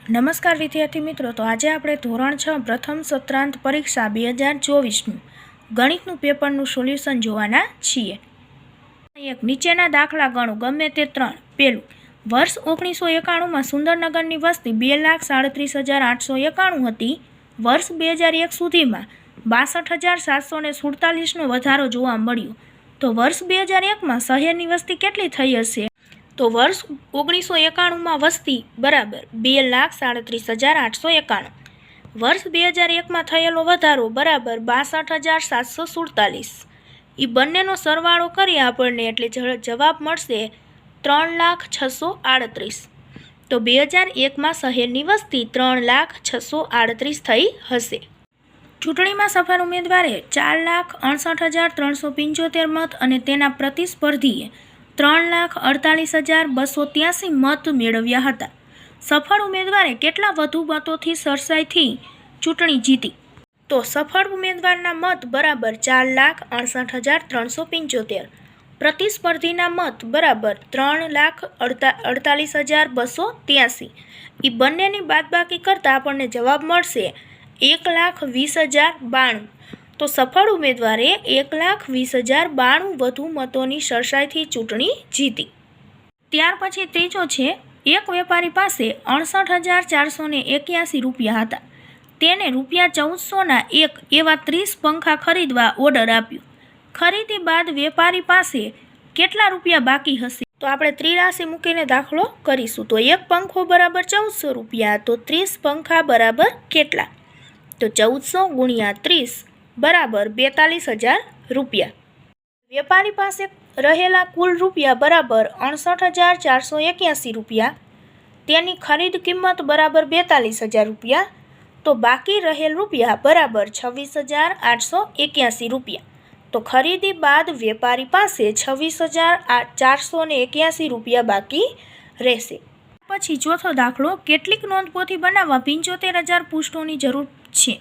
નમસ્કાર વિદ્યાર્થી મિત્રો, તો આજે આપણે ધોરણ 6 પ્રથમ સત્રાંત પરીક્ષા 2024નું ગણિતનું પેપરનું સોલ્યુશન જોવાના છીએ. એક નીચેના દાખલા ગણો, ગમે તે ત્રણ. પહેલું, વર્ષ 1991માં સુંદરનગરની વસ્તી 2,37,891 હતી. વર્ષ 2001 સુધીમાં 62,747નો વધારો જોવા મળ્યો. તો વર્ષ 2001માં શહેરની વસ્તી કેટલી થઈ હશે? તો વર્ષ 1991માં વસ્તી બરાબર 2,37,891. વર્ષ 2001માં થયેલો વધારો બરાબર 62,747. એ બંનેનો સરવાળો કરીએ આપણને એટલે જવાબ મળશે 3,06,38. તો 2001માં શહેરની વસ્તી 3,06,38 થઈ હશે. ચૂંટણીમાં સફળ ઉમેદવારે 4,68,375 મત અને તેના પ્રતિસ્પર્ધીએ 3,48,283 મત મેળવ્યા હતા. સફળ ઉમેદવારે કેટલા વધુ મતોથી સરસાઈથી ચૂંટણી જીતી? તો સફળ ઉમેદવારના મત બરાબર 4,68,375. પ્રતિસ્પર્ધીના મત બરાબર 3,48,283. એ બંનેની બાદબાકી કરતાં આપણને જવાબ મળશે 1,20,092. તો સફળ ઉમેદવારે 1,20,092 વધુ મતોની સરસાઈથી ચૂંટણી જીતી. ત્યાર પછી ત્રીજો છે, એક વેપારી પાસે 68,481 રૂપિયા હતા. તેને ₹1,400ના એક એવા 30 પંખા ખરીદવા ઓર્ડર આપ્યો. ખરીદી બાદ વેપારી પાસે કેટલા રૂપિયા બાકી હશે? તો આપણે ત્રિરાશી મૂકીને દાખલો કરીશું. તો એક પંખો બરાબર 1,400 રૂપિયા, તો 30 પંખા બરાબર કેટલા? તો 1,400 ગુણ્યા 30 બરાબર 42,000 રૂપિયા. વેપારી પાસે રહેલા કુલ રૂપિયા બરાબર 68,481 રૂપિયા. તેની ખરીદ કિંમત બરાબર 42,000 રૂપિયા. તો બાકી રહેલ રૂપિયા બરાબર 26,881 રૂપિયા. તો ખરીદી બાદ વેપારી પાસે 26,481 રૂપિયા બાકી રહેશે. પછી ચોથો દાખલો, કેટલીક નોંધપોથી બનાવવા 75,000 પૃષ્ઠોની જરૂર છે.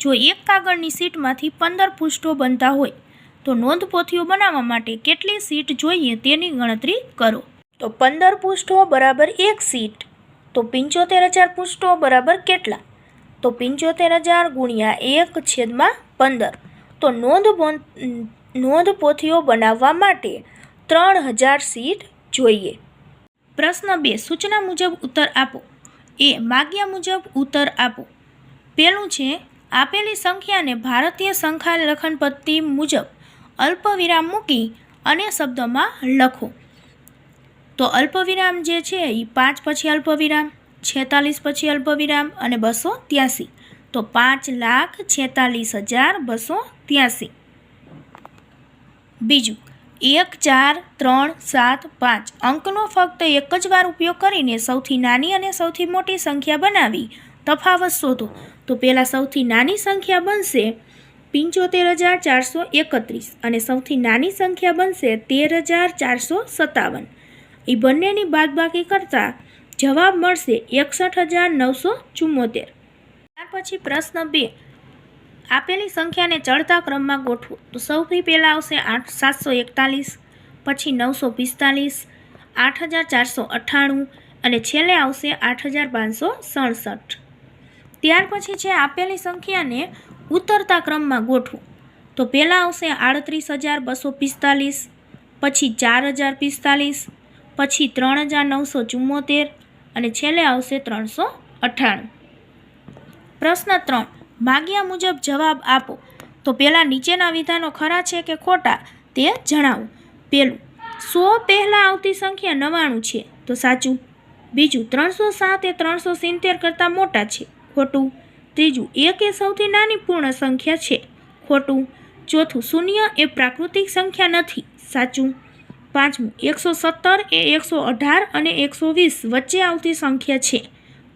જો એક કાગળની શીટમાંથી 15 પૃષ્ઠો બનતા હોય તો નોંધપોથીઓ બનાવવા માટે કેટલી શીટ જોઈએ તેની ગણતરી કરો. તો 15 પૃષ્ઠો બરાબર એક શીટ. તો 75,000 પૃષ્ઠો બરાબર કેટલા? તો 75,000 ગુણ્યા 1/15. તો નોંધપોથીઓ બનાવવા માટે 3,000 શીટ જોઈએ. પ્રશ્ન 2, સૂચના મુજબ ઉત્તર આપો. એ, માગ્યા મુજબ ઉત્તર આપો. પહેલું છે, આપેલી સંખ્યાને ભારતીય સંખ્યા લખન પદ્ધતિ મુજબ અલ્પવિરામ મૂકી અને શબ્દમાં લખો. તો અલ્પવિરામ જે છે એ 5 પછી અલ્પવિરામ, 46 પછી અલ્પવિરામ અને 283. તો 5,46,283. બીજું, 1, 4, 3, 7, 5 અંકનો ફક્ત એક જ વાર ઉપયોગ કરીને સૌથી નાની અને સૌથી મોટી સંખ્યા બનાવી તફાવત શોધો. તો પહેલાં સૌથી નાની સંખ્યા બનશે 75,431 અને સૌથી નાની સંખ્યા બનશે 13,457. એ બંનેની બાદબાકી કરતાં જવાબ મળશે 61,974. ત્યાર પછી પ્રશ્ન 2, આપેલી સંખ્યાને ચડતા ક્રમમાં ગોઠવો. તો સૌથી પહેલાં આવશે 741, પછી 945, 8,498 અને છેલ્લે આવશે 8,567. ત્યાર પછી છે, આપેલી સંખ્યાને ઉતરતા ક્રમમાં ગોઠવો. તો પહેલાં આવશે 38,245, પછી 4,045, પછી 3,974 અને છેલ્લે આવશે 398. પ્રશ્ન 3, માગ્યા મુજબ જવાબ આપો. તો પહેલાં નીચેના વિધાનો ખરા છે કે ખોટા તે જણાવો. પહેલું, 100 પહેલાં આવતી સંખ્યા 99 છે, તો સાચું. બીજું, 307 એ 370 કરતાં મોટા છે, ખોટું. ત્રીજું, 1 એ સૌથી નાની પૂર્ણ સંખ્યા છે, ખોટું. ચોથું, 0 એ પ્રાકૃતિક સંખ્યા નથી, સાચું. પાંચમું, 117 એ 118 અને 120 વચ્ચે આવતી સંખ્યા છે,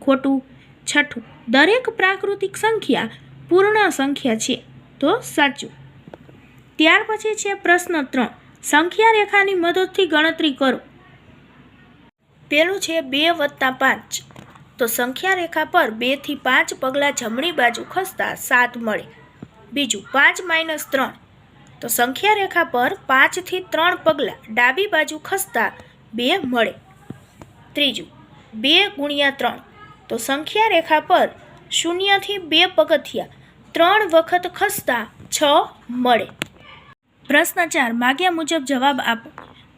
ખોટું. છઠ્ઠું, દરેક પ્રાકૃતિક સંખ્યા પૂર્ણ સંખ્યા છે, તો સાચું. ત્યાર પછી છે પ્રશ્ન 3, સંખ્યા રેખાની મદદથી ગણતરી કરો. પહેલું છે 2 + 5. તો સંખ્યા રેખા પર 2 થી 5 પગલાં જમણી બાજુ ખસતા 7 મળે. બીજું, 5 - 3. તો સંખ્યા રેખા પર 5 થી 3 પગલાં ડાબી બાજુ ખસતા 2 મળે. ત્રીજું, 2 × 3. તો સંખ્યા રેખા પર 0 થી 2 પગથિયા 3 વખત ખસતા 6 મળે. પ્રશ્ન 4 માગ્યા મુજબ જવાબ આપો.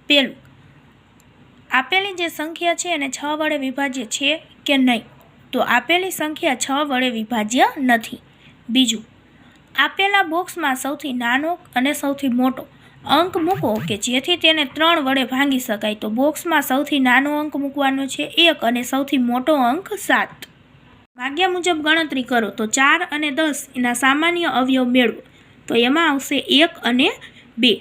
પહેલું, આપેલી જે સંખ્યા છે એને 6 વડે વિભાજ્ય છે કે નહીં? તો આપેલી સંખ્યા 6 વડે વિભાજ્ય નથી. બીજું, આપેલા બોક્સમાં સૌથી નાનો અને સૌથી મોટો અંક મૂકો કે જેથી તેને 3 વડે ભાંગી શકાય. તો બોક્સમાં સૌથી નાનો અંક મૂકવાનો છે 1 અને સૌથી મોટો અંક 7. માગ્યા મુજબ ગણતરી કરો. તો 4 અને 10 એના સામાન્ય અવયવ મેળવો. તો એમાં આવશે 1 અને 2.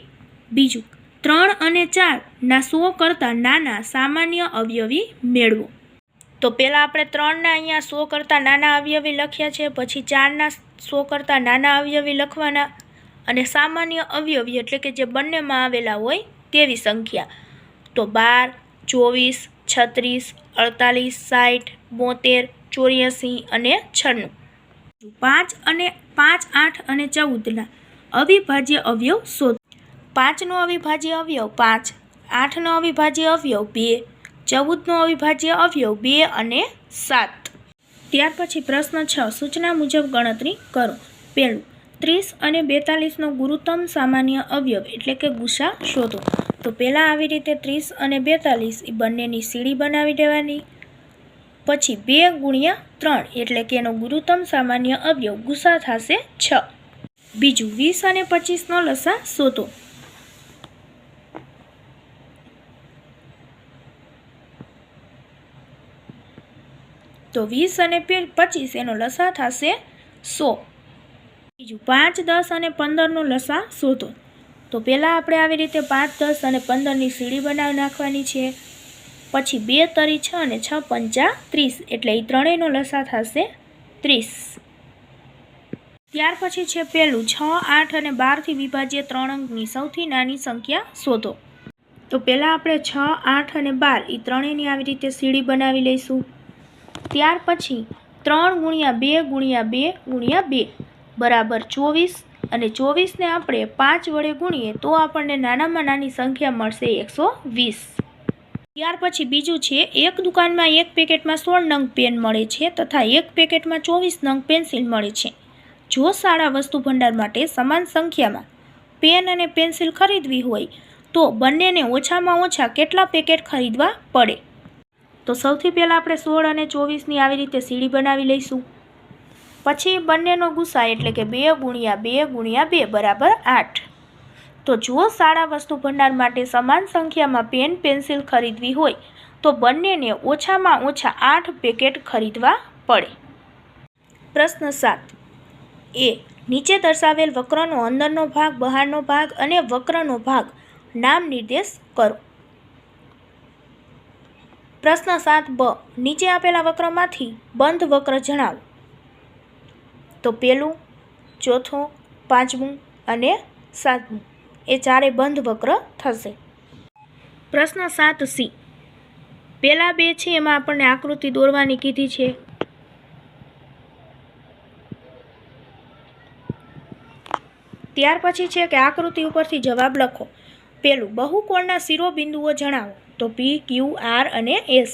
બીજું, 3 અને 4 ના 100 કરતાં નાના સામાન્ય અવયવી મેળવો. તો પહેલાં આપણે 3ના અહીંયા 100 કરતાં નાના અવયવી લખ્યા છે, પછી 4ના 100 કરતાં નાના અવયવી લખવાના અને સામાન્ય અવયવી એટલે કે જે બંનેમાં આવેલા હોય તેવી સંખ્યા. તો 12, 24, 36, 48, 60, 72, 84 અને 96. 5 અને 5, 8 અને 14ના અવિભાજ્ય અવયવ શોધો. 5નો અવિભાજ્ય અવયવ 5, 8નો અવિભાજ્ય અવયવ 2, 14નો અવિભાજ્ય અવયવ 2 અને 7. ત્યાર પછી પ્રશ્ન 6 સૂચના મુજબ ગણતરી કરો. પહેલું, 30 અને 42નો ગુરુત્તમ સામાન્ય અવયવ એટલે કે ગુસા શોધો. તો પહેલાં આવી રીતે 30 અને 42 એ બંનેની સીડી બનાવી દેવાની. પછી 2 ગુણ્યા 3 એટલે કે એનો ગુરુત્તમ સામાન્ય અવયવ ગુસા થશે 6. બીજું, 20 અને 25નો લસા શોધો. તો 20 અને 25 એનો લસા થશે 100. બીજું, 5, 10 અને 15નો લસા શોધો. તો પહેલાં આપણે આવી રીતે 5, 10 અને 15ની સીડી બનાવી નાખવાની છે. પછી 2 તરી 6 અને 6 પંચા 30 એટલે એ ત્રણેયનો લસા થશે 30. ત્યાર પછી છે પહેલું, 6, 8 અને 12થી વિભાજ્ય 3 અંકની સૌથી નાની સંખ્યા શોધો. તો પહેલાં આપણે 6, 8 અને 12 એ ત્રણેયની આવી રીતે સીડી બનાવી લઈશું. ત્યાર પછી 3 ગુણ્યા 2 ગુણ્યા 2 ગુણ્યા 2 બરાબર 24 અને 24ને આપણે 5 વડે ગુણીએ તો આપણને નાનામાં નાની સંખ્યા મળશે 120. ત્યાર પછી બીજું છે, એક દુકાનમાં એક પેકેટમાં 16 નંગ પેન મળે છે તથા એક પેકેટમાં 24 નંગ પેન્સિલ મળે છે. જો શાળા વસ્તુ ભંડાર માટે સમાન સંખ્યામાં પેન અને પેન્સિલ ખરીદવી હોય તો બંનેને ઓછામાં ઓછા કેટલા પેકેટ ખરીદવા પડે? તો સૌથી પહેલાં આપણે 16 અને 24ની આવી રીતે સીડી બનાવી લઈશું. પછી બંનેનો ગુસા એટલે કે 2 ગુણ્યા 2 ગુણ્યા 2 બરાબર 8. તો જો શાળા વસ્તુ ભંડાર માટે સમાન સંખ્યામાં પેન પેન્સિલ ખરીદવી હોય તો બંનેને ઓછામાં ઓછા 8 પેકેટ ખરીદવા પડે. પ્રશ્ન 7 એ નીચે દર્શાવેલ વક્રનો અંદરનો ભાગ, બહારનો ભાગ અને વક્રનો ભાગ નામ નિર્દેશ કરો. પ્રશ્ન 7 બ નીચે આપેલા વક્રમાંથી બંધ વક્ર જણાવો. તો પહેલું, ચોથું, 5મું અને 7મું એ ચારે બંધ વક્ર થશે. પ્રશ્ન 7 સી પહેલા બે છે એમાં આપણને આકૃતિ દોરવાની કીધી છે. ત્યાર પછી છે કે આકૃતિ ઉપરથી જવાબ લખો. પહેલું, બહુકોણના શિરોબિંદુઓ જણાવો. તો પી, ક્યુ, આર અને એસ.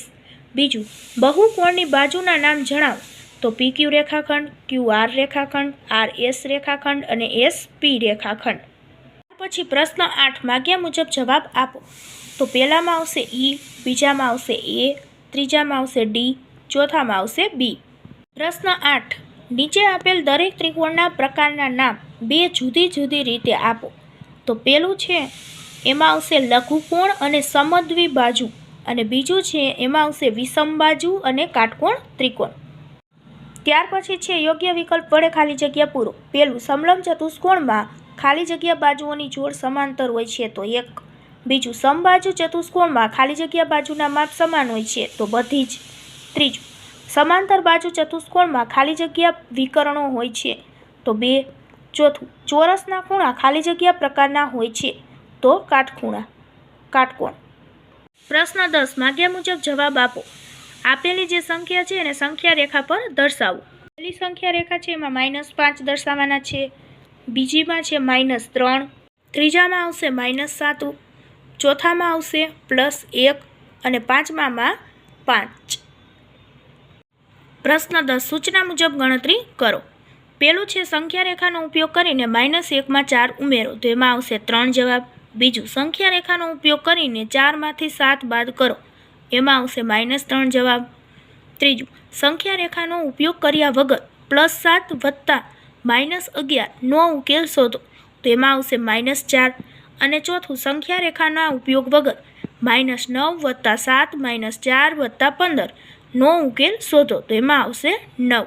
બીજું, બહુકોણની બાજુના નામ જણાવો. તો પી ક્યુ રેખાખંડ, ક્યુ આર રેખાખંડ, આર એસ રેખાખંડ અને એસ પી રેખાખંડ. પછી પ્રશ્ન 8 માગ્યા મુજબ જવાબ આપો. તો પહેલામાં આવશે ઈ, બીજામાં આવશે એ, ત્રીજામાં આવશે ડી, ચોથામાં આવશે બી. પ્રશ્ન 8 નીચે આપેલ દરેક ત્રિકોણના પ્રકારના નામ બે જુદી જુદી રીતે આપો. તો પહેલું છે એમાં આવશે લઘુકોણ અને સમદ્વિ બાજુ અને બીજું છે એમાં આવશે વિષમ બાજુ અને કાટકોણ ત્રિકોણ. ત્યાર પછી છે યોગ્ય વિકલ્પ વડે ખાલી જગ્યા પૂરો. પહેલું, સમલંબ ચતુષ્કોણમાં ખાલી જગ્યા બાજુઓની જોડ સમાંતર હોય છે તો 1. બીજું, સમબાજુ ચતુષ્કોણમાં ખાલી જગ્યા બાજુના માપ સમાન હોય છે તો બધી જ. ત્રીજું, સમાંતર બાજુ ચતુષ્કોણમાં ખાલી જગ્યા વિકર્ણો હોય છે તો 2. ચોથું, ચોરસના ખૂણા ખાલી જગ્યા પ્રકારના હોય છે તો કાટકોણ. પ્રશ્ન 10 માગ્યા મુજબ જવાબ આપો. આપેલી જે સંખ્યા છે એને સંખ્યા રેખા પર દર્શાવો. પહેલી સંખ્યા રેખા છે એમાં -5 દર્શાવવાના છે, બીજીમાં છે -3, ત્રીજામાં આવશે -7, ચોથામાં આવશે +1 અને પાંચમામાં 5. પ્રશ્ન 10 સૂચના મુજબ ગણતરી કરો. પેલું છે સંખ્યા રેખાનો ઉપયોગ કરીને -1માં 4 ઉમેરો, તો એમાં આવશે 3 જવાબ. બીજું સંખ્યા રેખાનો ઉપયોગ કરીને 4માંથી 7 બાદ કરો, એમાં આવશે -3 જવાબ. ત્રીજું સંખ્યા રેખાનો ઉપયોગ કર્યા વગર +7 વત્તા -11 નો ઉકેલ શોધો, તો એમાં આવશે -4. અને ચોથું સંખ્યા રેખાના ઉપયોગ વગર -9 વત્તા 7 -4 વત્તા 15 નો ઉકેલ શોધો, તો એમાં આવશે 9.